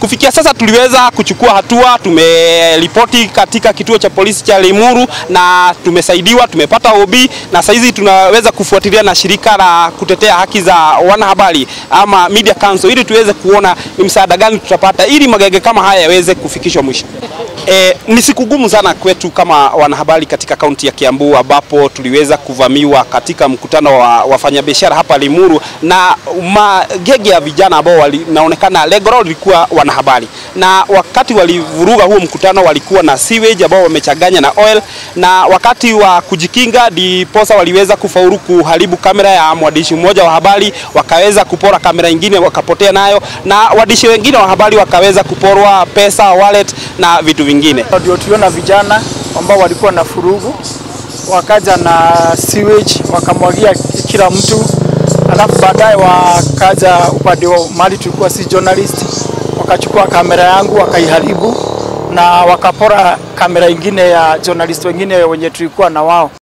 Kufikia sasa tuliweza kuchukua hatua, tumeripoti katika kituo cha polisi cha Limuru na tumesaidiwa, tumepata OB na saizi tunaweza kufuatilia na shirika la kutetea haki za wanahabari ama Media Council ili tuweze kuona ni msaada gani tutapata ili magenge kama haya yaweze kufikishwa mwisho. Ni siku gumu sana kwetu kama wanahabari katika kaunti ya Kiambu ambapo tuliweza kuvamiwa katika mkutano wa wafanyabiashara hapa Limuru na magenge ya vijana ambao wanaonekana lengo lilikuwa wanahabari, na wakati walivuruga huo mkutano walikuwa na sewage ambao wamechanganya na oil, na wakati wa kujikinga diposa waliweza kufaulu kuharibu kamera ya mwandishi mmoja wa habari, wakaweza kupora kamera nyingine wakapotea nayo, na waandishi wengine wa habari wakaweza kuporwa pesa, wallet na vitu vingine. Ndio tuliona vijana ambao walikuwa na furugu, wakaja na sewage wakamwagia kila mtu, alafu baadaye wakaja upande wa mali tulikuwa si journalist, wakachukua kamera yangu wakaiharibu na wakapora kamera nyingine ya journalist wengine wenye tulikuwa na wao.